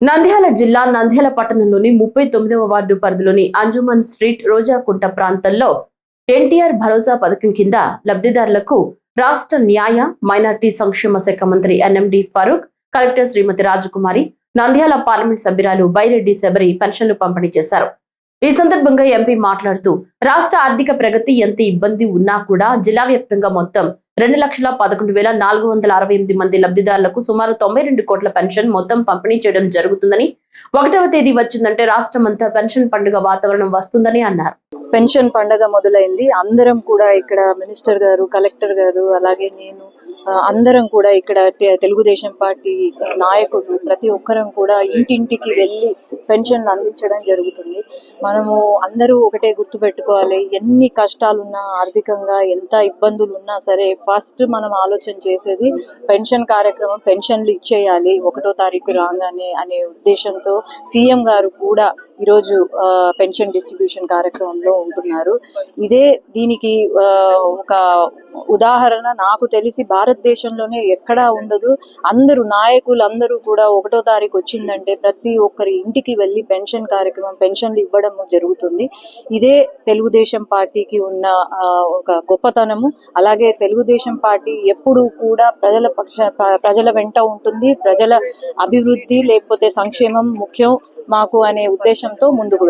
నంద్యాల జిల్లా నంద్యాల పట్టణంలోని 39వ వార్డు పరిధిలోని అంజుమన్ స్ట్రీట్ రోజాకుంట ప్రాంతంలో ఎన్టీఆర్ భరోసా పథకం కింద లబ్ధిదారులకు రాష్ట్ర న్యాయ మైనార్టీ సంక్షేమ శాఖ మంత్రి ఎన్ఎండి ఫరూక్, కలెక్టర్ శ్రీమతి రాజకుమారి, నంద్యాల పార్లమెంట్ సభ్యురాలు బైరెడ్డి శబరి పెన్షన్లు పంపిణీ చేశారు. ఈ సందర్భంగా ఎంపీ మాట్లాడుతూ రాష్ట్ర ఆర్థిక ప్రగతి ఎంత ఇబ్బంది ఉన్నా కూడా జిల్లా వ్యాప్తంగా మొత్తం 2,11,468 మంది లబ్ధిదారులకు సుమారు 92 కోట్ల పెన్షన్ మొత్తం పంపిణీ చేయడం జరుగుతుందని, 1వ తేదీ వచ్చిందంటే రాష్ట్రమంతా పెన్షన్ పండుగ వాతావరణం వస్తుందని అన్నారు. పెన్షన్ పండుగ మొదలైంది. అందరం కూడా ఇక్కడ మినిస్టర్ గారు, కలెక్టర్ గారు, అలాగే నేను అందరం కూడా ఇక్కడ తెలుగుదేశం పార్టీ నాయకులు ప్రతి ఒక్కరం కూడా ఇంటింటికి వెళ్ళి పెన్షన్ అందించడం జరుగుతుంది. మనము అందరూ ఒకటే గుర్తుపెట్టుకోవాలి, ఎన్ని కష్టాలున్నా ఆర్థికంగా ఎంత ఇబ్బందులు ఉన్నా సరే ఫస్ట్ మనం ఆలోచన చేసేది పెన్షన్ కార్యక్రమం, పెన్షన్లు ఇచ్చేయాలి 1వ తారీఖు రాగానే అనే ఉద్దేశంతో సీఎం గారు కూడా ఈరోజు పెన్షన్ డిస్ట్రిబ్యూషన్ కార్యక్రమంలో ఉంటున్నారు. దీనికి ఒక ఉదాహరణ నాకు తెలిసి భారతదేశంలోనే ఎక్కడా ఉండదు. అందరూ నాయకులు అందరూ కూడా 1వ తారీఖు వచ్చిందంటే ప్రతి ఒక్కరి ఇంటికి వెళ్ళి పెన్షన్ కార్యక్రమం, పెన్షన్లు ఇవ్వడం జరుగుతుంది. ఇదే తెలుగుదేశం పార్టీకి ఉన్న ఒక గొప్పతనము. అలాగే తెలుగుదేశం పార్టీ ఎప్పుడు కూడా ప్రజల వెంట ఉంటుంది. ప్రజల అభివృద్ధి లేకపోతే సంక్షేమం ముఖ్యం మాకు అనే ఉద్దేశంతో ముందుకు